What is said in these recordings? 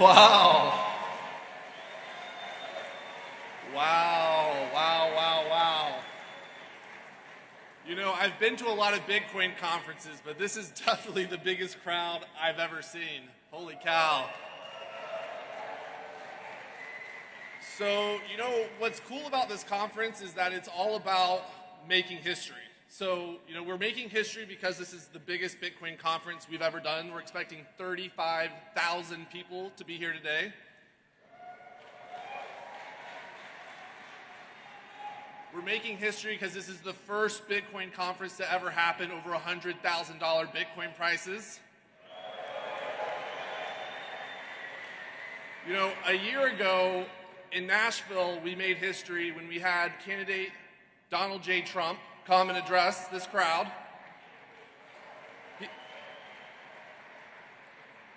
Wow. Wow, wow, wow, wow. You know, I've been to a lot of Bitcoin conferences, but this is definitely the biggest crowd I've ever seen. Holy cow. So, you know, what's cool about this conference is that it's all about making history. So, you know, we're making history because this is the biggest Bitcoin conference we've ever done. We're expecting 35,000 people to be here today. We're making history because this is the first Bitcoin conference to ever happen over $100,000 Bitcoin prices. You know, a year ago in Nashville, we made history when we had candidate Donald J. Trump come and address this crowd.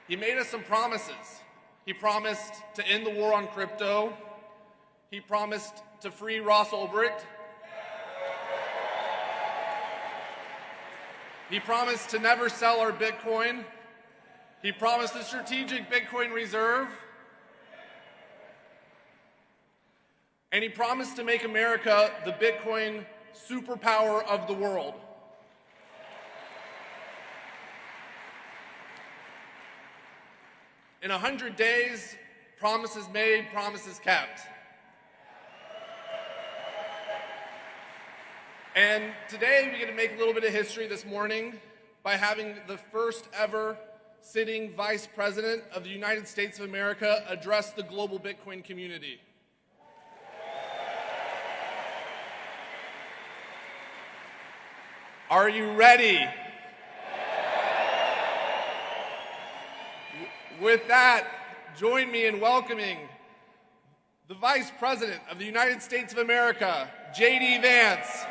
He made us some promises. He promised to end the war on crypto. He promised to free Ross Ulbricht. He promised to never sell our Bitcoin. He promised a strategic Bitcoin reserve. And he promised to make America the Bitcoin superpower of the world. In 100 days, promises made, promises kept. And today we get to make a little bit of history this morning by having the first ever sitting Vice President of the United States of America address the global Bitcoin community. Are you ready? With that, join me in welcoming the Vice President of the United States of America, JD Vance.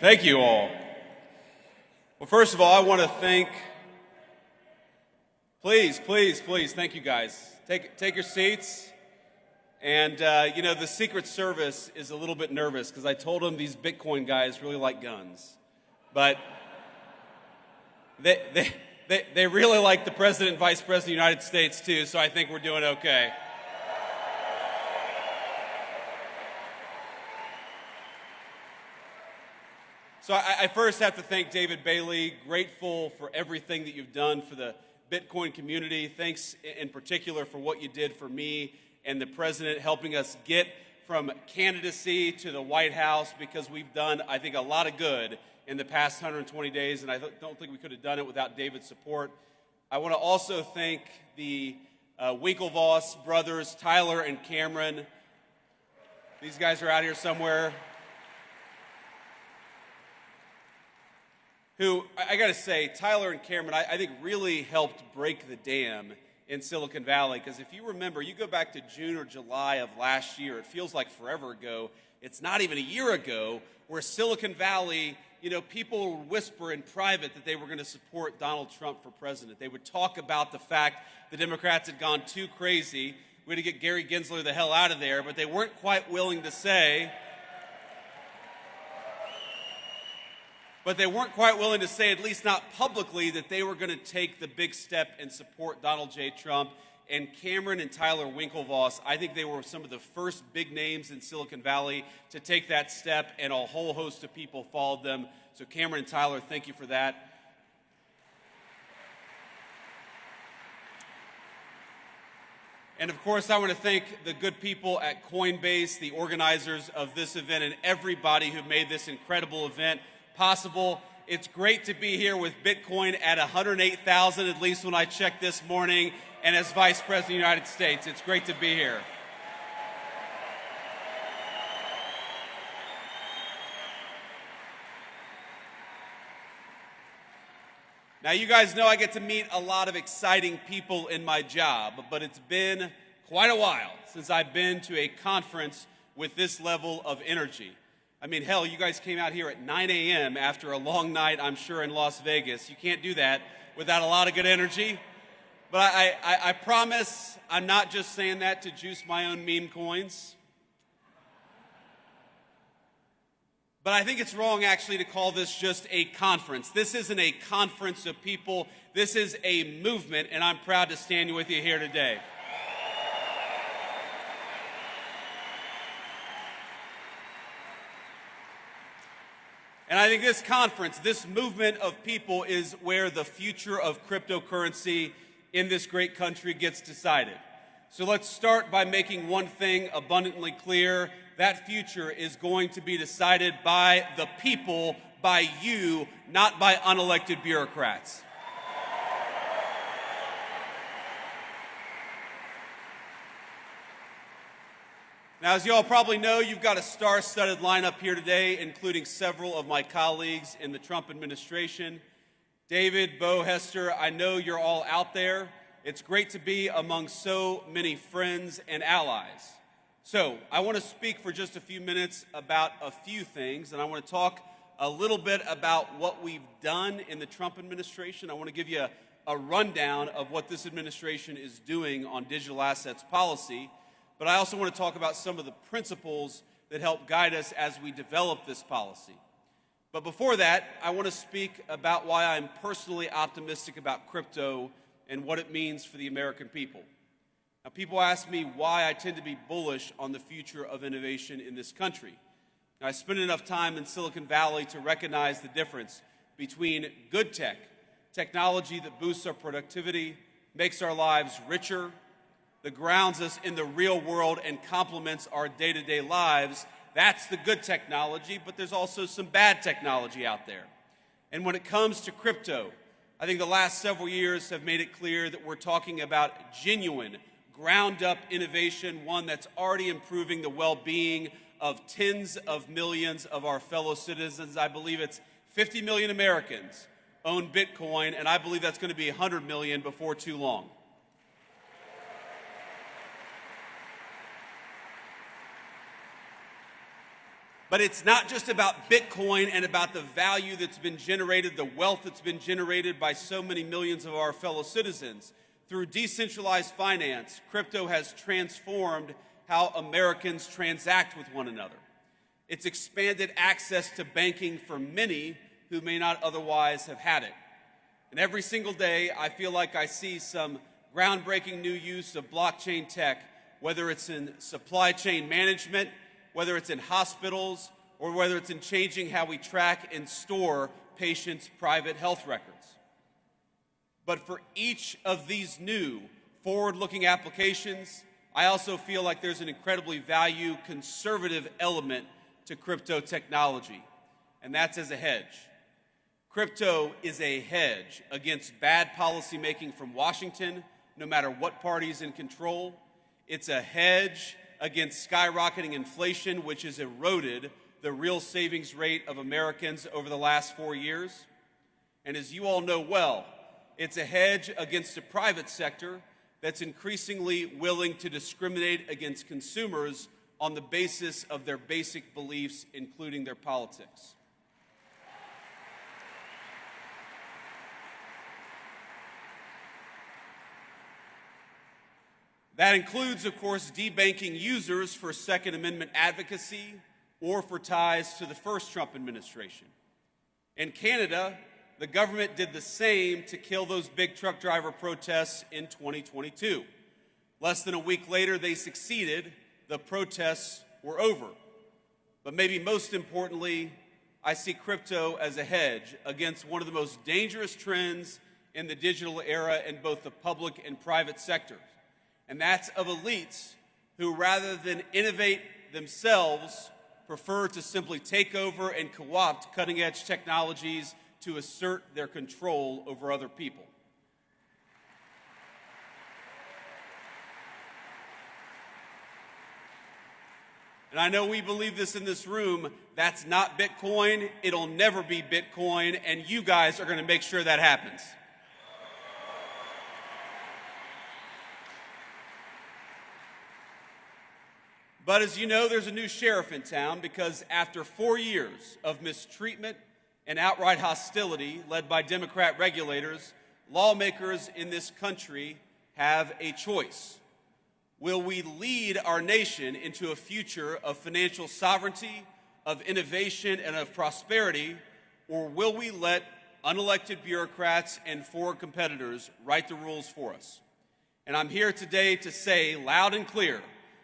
Thank you all. Well, first of all, I want to thank, please, thank you guys. Take your seats. And, you know, the Secret Service is a little bit nervous because I told them these Bitcoin guys really like guns. But they really like the President and Vice President of the United States, too, so I think we're doing okay. So I first have to thank David Bailey, grateful for everything that you've done for the Bitcoin community. Thanks in particular for what you did for me and the president, helping us get from candidacy to the White House, because we've done, I think, a lot of good in the past 120 days, and I don't think we could have done it without David's support. I want to also thank the Winklevoss brothers, Tyler and Cameron. These guys are out here somewhere. Who, I got to say, Tyler and Cameron, I think really helped break the dam in Silicon Valley. Because if you remember, you go back to June or July of last year, it feels like forever ago. It's not even a year ago, where Silicon Valley, you know, people would whisper in private that they were going to support Donald Trump for president. They would talk about the fact the Democrats had gone too crazy. We had to get Gary Gensler the hell out of there, but they weren't quite willing to say... But they weren't quite willing to say, at least not publicly, that they were going to take the big step and support Donald J. Trump. And Cameron and Tyler Winklevoss, I think they were some of the first big names in Silicon Valley to take that step, and a whole host of people followed them. So Cameron and Tyler, thank you for that. And of course, I want to thank the good people at Coinbase, the organizers of this event, and everybody who made this incredible event possible. It's great to be here with Bitcoin at 108,000, at least when I checked this morning, and as Vice President of the United States. It's great to be here. Now, you guys know I get to meet a lot of exciting people in my job, but it's been quite a while since I've been to a conference with this level of energy. I mean, hell, you guys came out here at 9 a.m. after a long night, I'm sure, in Las Vegas. You can't do that without a lot of good energy. But I promise I'm not just saying that to juice my own meme coins. But I think it's wrong, actually, to call this just a conference. This isn't a conference of people. This is a movement, and I'm proud to stand with you here today. And I think this conference, this movement of people, is where the future of cryptocurrency in this great country gets decided. So let's start by making one thing abundantly clear. That future is going to be decided by the people, by you, not by unelected bureaucrats. Now, as you all probably know, you've got a star-studded lineup here today, including several of my colleagues in the Trump administration. David, Bo, Hester, I know you're all out there. It's great to be among so many friends and allies. So, I want to speak for just a few minutes about a few things, and I want to talk a little bit about what we've done in the Trump administration. I want to give you a rundown of what this administration is doing on digital assets policy. But I also want to talk about some of the principles that help guide us as we develop this policy. But before that, I want to speak about why I'm personally optimistic about crypto and what it means for the American people. Now, people ask me why I tend to be bullish on the future of innovation in this country. Now, I spent enough time in Silicon Valley to recognize the difference between good tech, technology that boosts our productivity, makes our lives richer, that grounds us in the real world and complements our day-to-day lives. That's the good technology, but there's also some bad technology out there. And when it comes to crypto, I think the last several years have made it clear that we're talking about genuine, ground-up innovation, one that's already improving the well-being of tens of millions of our fellow citizens. I believe it's 50 million Americans own Bitcoin, and I believe that's going to be 100 million before too long. But it's not just about Bitcoin and about the value that's been generated, the wealth that's been generated by so many millions of our fellow citizens. Through decentralized finance, crypto has transformed how Americans transact with one another. It's expanded access to banking for many who may not otherwise have had it. And every single day, I feel like I see some groundbreaking new use of blockchain tech, whether it's in supply chain management, whether it's in hospitals, or whether it's in changing how we track and store patients' private health records. But for each of these new forward-looking applications, I also feel like there's an incredibly conservative element to crypto technology, and that's as a hedge. Crypto is a hedge against bad policymaking from Washington, no matter what party is in control. It's a hedge against skyrocketing inflation, which has eroded the real savings rate of Americans over the last 4 years. And as you all know well, it's a hedge against a private sector that's increasingly willing to discriminate against consumers on the basis of their basic beliefs, including their politics. That includes, of course, debanking users for Second Amendment advocacy or for ties to the first Trump administration. In Canada, the government did the same to kill those big truck driver protests in 2022. Less than a week later, they succeeded. The protests were over. But maybe most importantly, I see crypto as a hedge against one of the most dangerous trends in the digital era in both the public and private sectors. And that's of elites who, rather than innovate themselves, prefer to simply take over and co-opt cutting-edge technologies to assert their control over other people. and I know we believe this in this room, that's not Bitcoin. It'll never be Bitcoin, and you guys are going to make sure that happens. But as you know, there's a new sheriff in town because after 4 years of mistreatment and outright hostility led by Democrat regulators, lawmakers in this country have a choice. Will we lead our nation into a future of financial sovereignty, of innovation, and of prosperity, or will we let unelected bureaucrats and foreign competitors write the rules for us? And I'm here today to say loud and clear,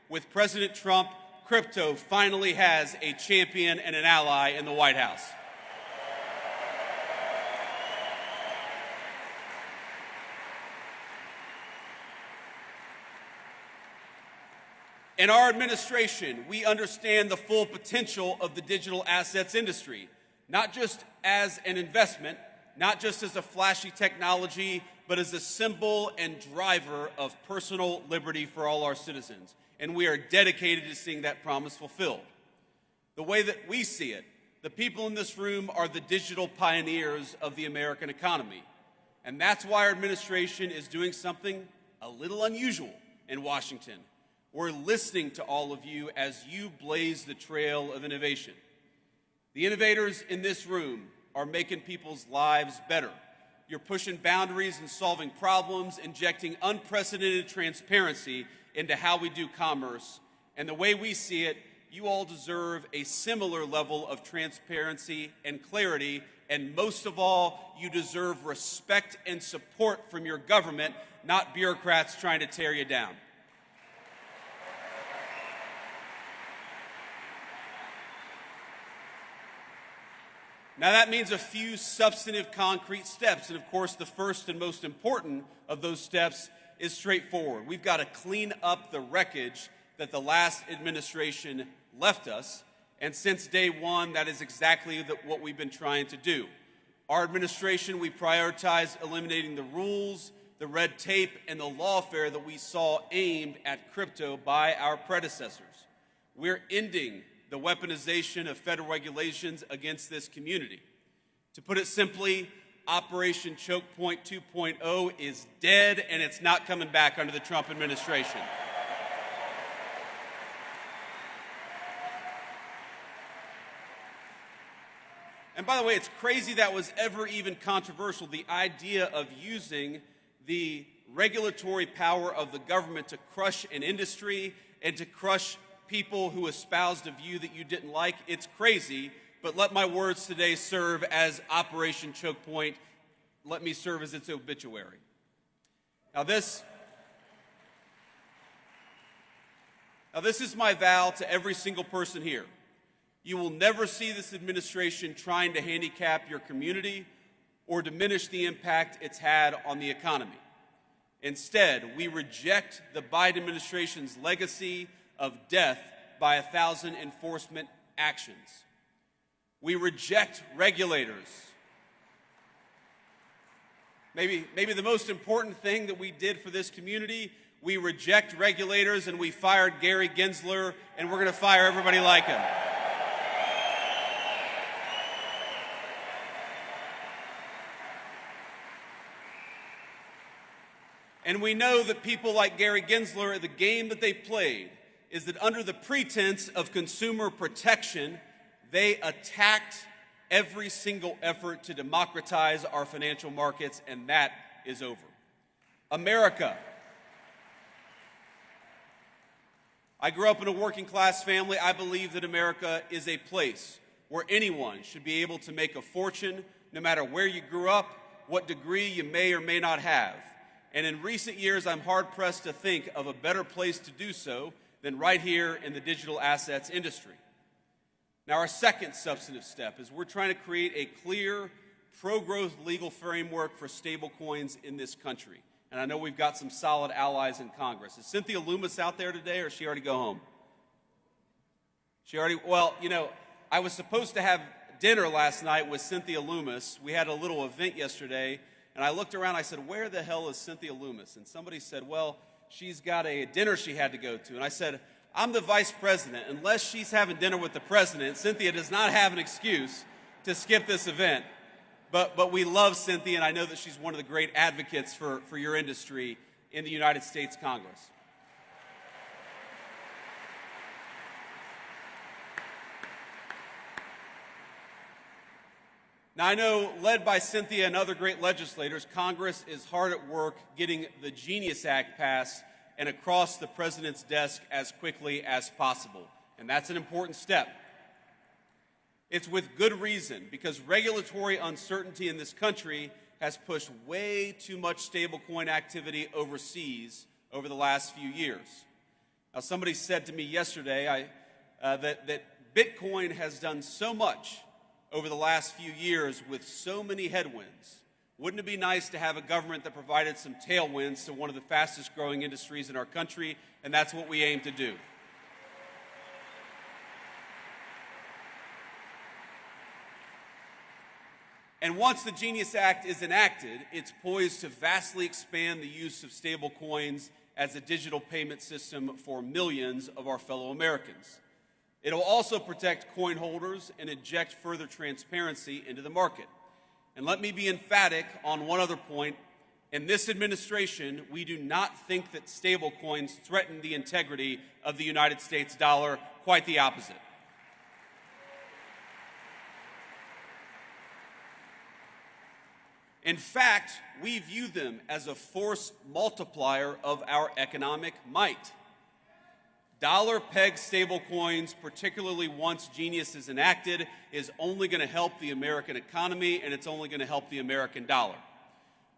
with President Trump, crypto finally has a champion and an ally in the White House. In our administration, we understand the full potential of the digital assets industry, not just as an investment, not just as a flashy technology, but as a symbol and driver of personal liberty for all our citizens. And we are dedicated to seeing that promise fulfilled. The way that we see it, the people in this room are the digital pioneers of the American economy. And that's why our administration is doing something a little unusual in Washington. We're listening to all of you as you blaze the trail of innovation. The innovators in this room are making people's lives better. You're pushing boundaries and solving problems, injecting unprecedented transparency into how we do commerce. And the way we see it, you all deserve a similar level of transparency and clarity. And most of all, you deserve respect and support from your government, not bureaucrats trying to tear you down. Now that means a few substantive concrete steps, and of course the first and most important of those steps is straightforward. We've got to clean up the wreckage that the last administration left us, and since day one, that is exactly what we've been trying to do. Our administration, we prioritize eliminating the rules, the red tape, and the lawfare that we saw aimed at crypto by our predecessors. We're ending the weaponization of federal regulations against this community. To put it simply, Operation Choke Point 2.0 is dead, and it's not coming back under the Trump administration. And by the way, it's crazy that was ever even controversial, the idea of using the regulatory power of the government to crush an industry and to crush people who espoused a view that you didn't like. It's crazy, but let my words today serve as Operation Choke Point. Let me serve as its obituary. Now this is my vow to every single person here. You will never see this administration trying to handicap your community or diminish the impact it's had on the economy. Instead, we reject the Biden administration's legacy of death by 1,000 enforcement actions. We reject regulators. Maybe the most important thing that we did for this community, we reject regulators and we fired Gary Gensler, and we're going to fire everybody like him. And we know that people like Gary Gensler, the game that they played is that under the pretense of consumer protection, they attacked every single effort to democratize our financial markets, and that is over. America. I grew up in a working class family. I believe that America is a place where anyone should be able to make a fortune, no matter where you grew up, what degree you may or may not have. And in recent years, I'm hard-pressed to think of a better place to do so than right here in the digital assets industry. Now, our second substantive step is we're trying to create a clear, pro-growth legal framework for stablecoins in this country. And I know we've got some solid allies in Congress. Is Cynthia Loomis out there today, or did she already go home? Well, you know, I was supposed to have dinner last night with Cynthia Loomis. We had a little event yesterday, and I looked around, I said, where the hell is Cynthia Loomis? And somebody said, well, she's got a dinner she had to go to. And I said, I'm the vice president. Unless she's having dinner with the president, Cynthia does not have an excuse to skip this event. But we love Cynthia, and I know that she's one of the great advocates for your industry in the United States Congress. Now, I know, led by Cynthia and other great legislators, Congress is hard at work getting the Genius Act passed and across the president's desk as quickly as possible. And that's an important step. It's with good reason, because regulatory uncertainty in this country has pushed way too much stablecoin activity overseas over the last few years. Now, somebody said to me yesterday that Bitcoin has done so much over the last few years with so many headwinds. Wouldn't it be nice to have a government that provided some tailwinds to one of the fastest growing industries in our country? And that's what we aim to do. And once the Genius Act is enacted, it's poised to vastly expand the use of stablecoins as a digital payment system for millions of our fellow Americans. It'll also protect coin holders and inject further transparency into the market. And let me be emphatic on one other point. In this administration, we do not think that stablecoins threaten the integrity of the United States dollar. Quite the opposite. In fact, we view them as a force multiplier of our economic might. Dollar-pegged stablecoins, particularly once Genius is enacted, is only going to help the American economy, and it's only going to help the American dollar.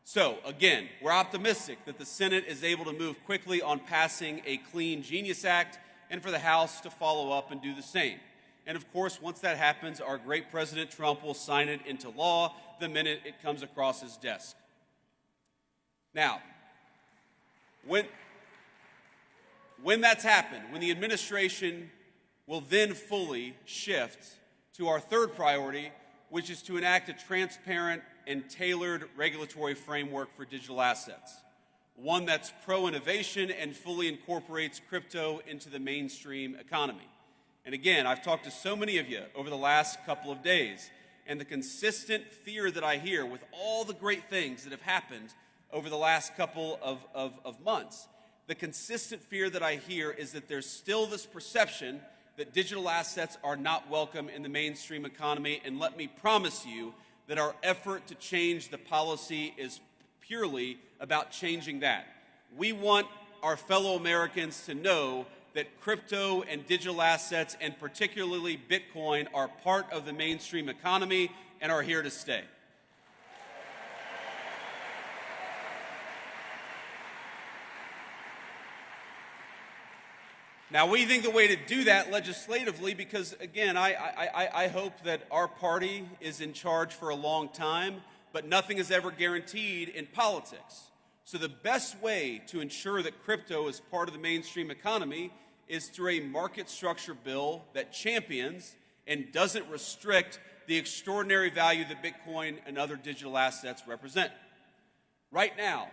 So, again, we're optimistic that the Senate is able to move quickly on passing a clean Genius Act, and for the House to follow up and do the same. And of course, once that happens, our great President Trump will sign it into law the minute it comes across his desk. Now, when that's happened, when the administration will then fully shift to our third priority, which is to enact a transparent and tailored regulatory framework for digital assets, one that's pro-innovation and fully incorporates crypto into the mainstream economy. And again, I've talked to so many of you over the last couple of days, and the consistent fear that I hear with all the great things that have happened over the last couple of months, the consistent fear that I hear is that there's still this perception that digital assets are not welcome in the mainstream economy. And let me promise you that our effort to change the policy is purely about changing that. We want our fellow Americans to know that crypto and digital assets, and particularly Bitcoin, are part of the mainstream economy and are here to stay. Now, we think the way to do that legislatively, because again, I hope that our party is in charge for a long time, but nothing is ever guaranteed in politics. So the best way to ensure that crypto is part of the mainstream economy is through a market structure bill that champions and doesn't restrict the extraordinary value that Bitcoin and other digital assets represent. Right now,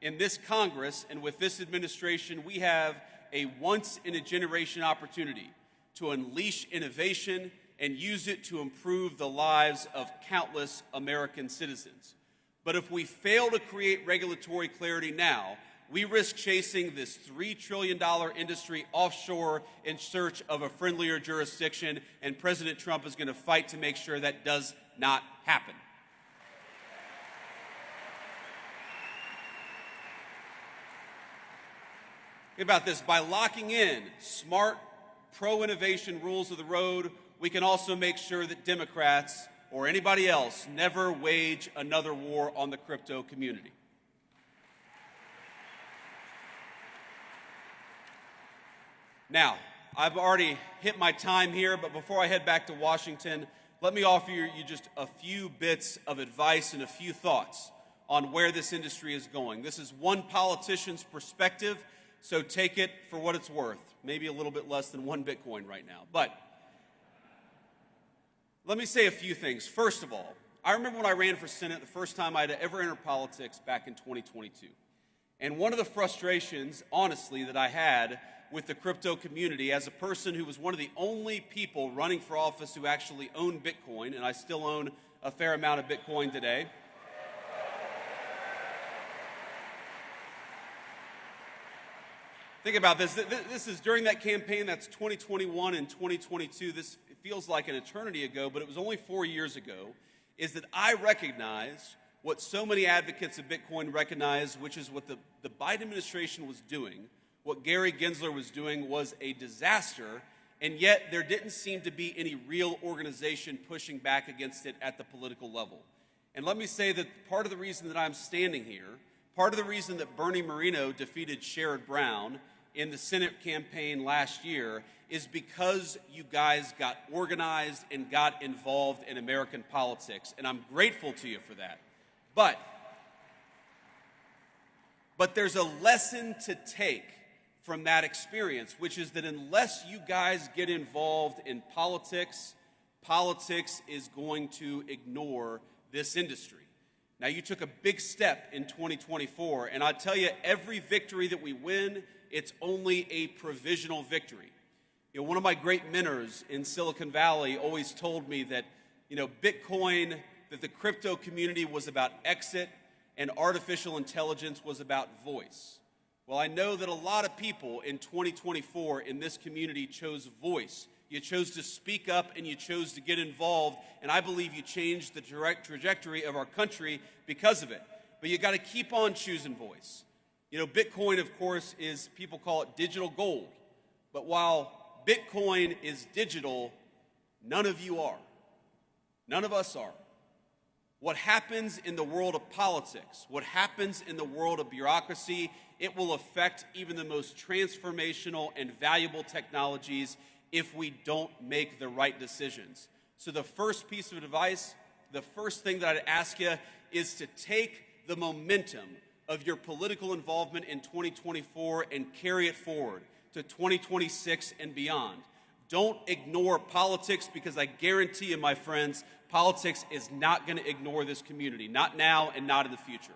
in this Congress and with this administration, we have a once-in-a-generation opportunity to unleash innovation and use it to improve the lives of countless American citizens. But if we fail to create regulatory clarity now, we risk chasing this $3 trillion industry offshore in search of a friendlier jurisdiction, and President Trump is going to fight to make sure that does not happen. Think about this. By locking in smart, pro-innovation rules of the road, we can also make sure that Democrats or anybody else never wage another war on the crypto community. Now, I've already hit my time here, but before I head back to Washington, let me offer you just a few bits of advice and a few thoughts on where this industry is going. This is one politician's perspective, so take it for what it's worth. Maybe a little bit less than one Bitcoin right now. But let me say a few things. First of all, I remember when I ran for Senate, the first time I'd ever entered politics back in 2022. And one of the frustrations, honestly, that I had with the crypto community as a person who was one of the only people running for office who actually owned Bitcoin, and I still own a fair amount of Bitcoin today. Think about this. This is during that campaign. That's 2021 and 2022. This feels like an eternity ago, but it was only 4 years ago, is that I recognized what so many advocates of Bitcoin recognize, which is what the Biden administration was doing, what Gary Gensler was doing was a disaster, and yet there didn't seem to be any real organization pushing back against it at the political level. And let me say that part of the reason that I'm standing here, part of the reason that Bernie Moreno defeated Sherrod Brown in the Senate campaign last year is because you guys got organized and got involved in American politics, and I'm grateful to you for that. But there's a lesson to take from that experience, which is that unless you guys get involved in politics, politics is going to ignore this industry. Now, you took a big step in 2024, and I tell you, every victory that we win, it's only a provisional victory. You know, one of my great mentors in Silicon Valley always told me that, Bitcoin, that the crypto community was about exit and artificial intelligence was about voice. Well, I know that a lot of people in 2024 in this community chose voice. You chose to speak up and you chose to get involved, and I believe you changed the direct trajectory of our country because of it. But you got to keep on choosing voice. Bitcoin, of course, people call it digital gold. But while Bitcoin is digital, none of you are. None of us are. What happens in the world of politics, what happens in the world of bureaucracy, it will affect even the most transformational and valuable technologies if we don't make the right decisions. So the first piece of advice, the first thing that I'd ask you is to take the momentum of your political involvement in 2024 and carry it forward to 2026 and beyond. Don't ignore politics, because I guarantee you, my friends, politics is not going to ignore this community, not now and not in the future.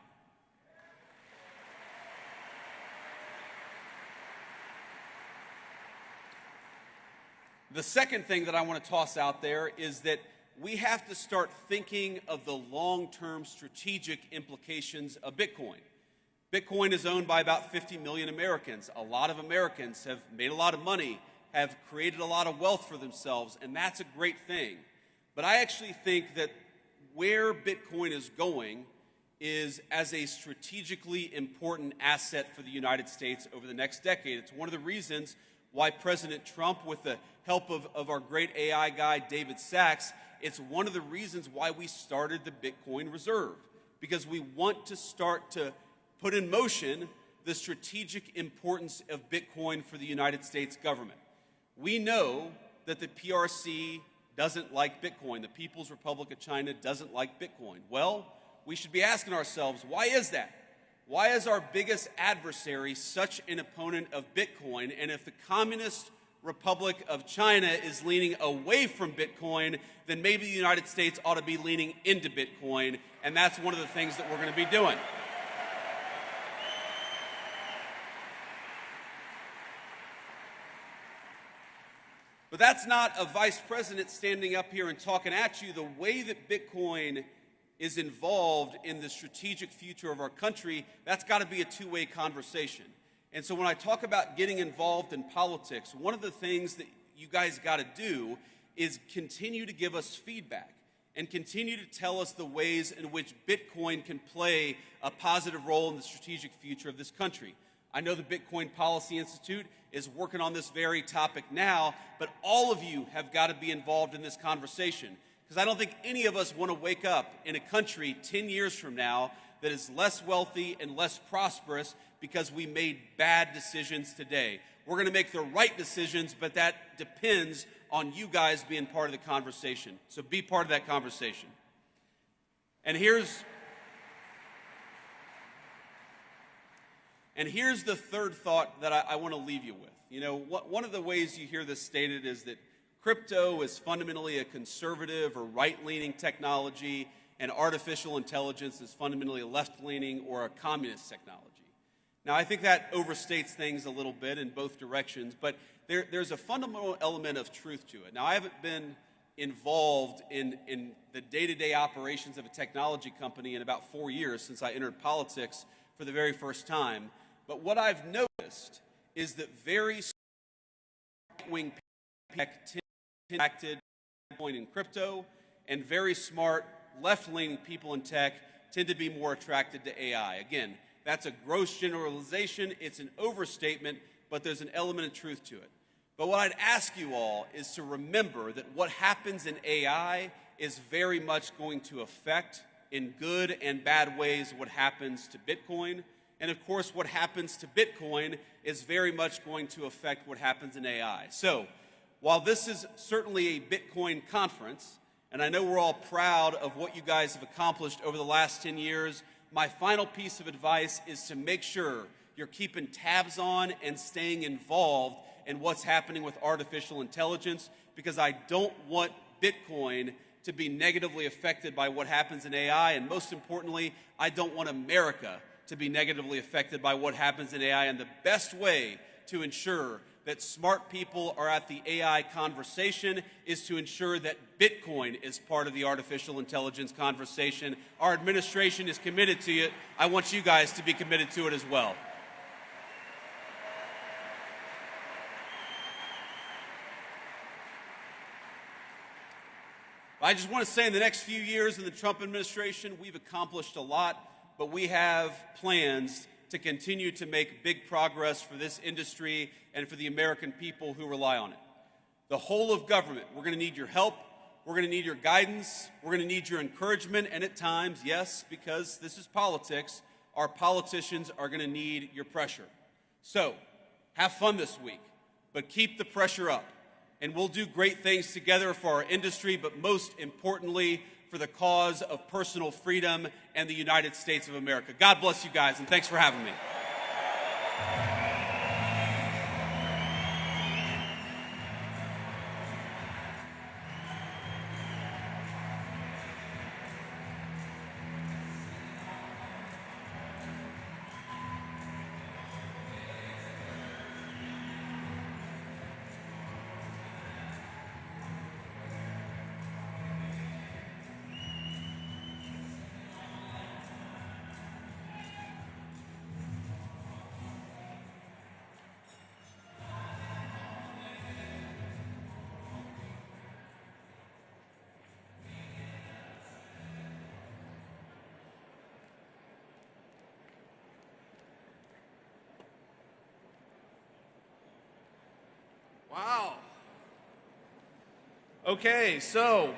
The second thing that I want to toss out there is that we have to start thinking of the long-term strategic implications of Bitcoin. Bitcoin is owned by about 50 million Americans. A lot of Americans have made a lot of money, have created a lot of wealth for themselves, and that's a great thing. But I actually think that where Bitcoin is going is as a strategically important asset for the United States over the next decade. It's one of the reasons why President Trump, with the help of our great AI guy, David Sachs, it's one of the reasons why we started the Bitcoin Reserve, because we want to start to put in motion the strategic importance of Bitcoin for the United States government. We know that the PRC doesn't like Bitcoin. The People's Republic of China doesn't like Bitcoin. Well, we should be asking ourselves, why is that? Why is our biggest adversary such an opponent of Bitcoin? And if the Communist Republic of China is leaning away from Bitcoin, then maybe the United States ought to be leaning into Bitcoin, and that's one of the things that we're going to be doing. But that's not a vice president standing up here and talking at you. The way that Bitcoin is involved in the strategic future of our country, that's got to be a two-way conversation. And so when I talk about getting involved in politics, one of the things that you guys got to do is continue to give us feedback and continue to tell us the ways in which Bitcoin can play a positive role in the strategic future of this country. I know the Bitcoin Policy Institute is working on this very topic now, but all of you have got to be involved in this conversation, because I don't think any of us want to wake up in a country 10 years from now that is less wealthy and less prosperous because we made bad decisions today. We're going to make the right decisions, but that depends on you guys being part of the conversation. So be part of that conversation. And here's the third thought that I want to leave you with. One of the ways you hear this stated is that crypto is fundamentally a conservative or right-leaning technology, and artificial intelligence is fundamentally a left-leaning or a communist technology. Now, I think that overstates things a little bit in both directions, but there's a fundamental element of truth to it. Now, I haven't been involved in the day-to-day operations of a technology company in about 4 years since I entered politics for the very first time. But what I've noticed is that very right-wing tech acted Bitcoin and crypto, and very smart left-leaning people in tech tend to be more attracted to AI. Again, that's a gross generalization, it's an overstatement, but there's an element of truth to it. But what I'd ask you all is to remember that what happens in AI is very much going to affect, in good and bad ways, what happens to Bitcoin. And of course, what happens to Bitcoin is very much going to affect what happens in AI. So, while this is certainly a Bitcoin conference, and I know we're all proud of what you guys have accomplished over the last 10 years, my final piece of advice is to make sure you're keeping tabs on and staying involved in what's happening with artificial intelligence, because I don't want Bitcoin to be negatively affected by what happens in AI, and most importantly, I don't want America to be negatively affected by what happens in AI. And the best way to ensure that smart people are at the AI conversation is to ensure that Bitcoin is part of the artificial intelligence conversation. Our administration is committed to it. I want you guys to be committed to it as well. I just want to say in the next few years in the Trump administration, we've accomplished a lot, but we have plans to continue to make big progress for this industry and for the American people who rely on it. The whole of government, we're going to need your help, we're going to need your guidance, we're going to need your encouragement, and at times, yes, because this is politics, our politicians are going to need your pressure. So, have fun this week, but keep the pressure up. And we'll do great things together for our industry, but most importantly, for the cause of personal freedom and the United States of America. God bless you guys, and thanks for having me. Wow. Okay, so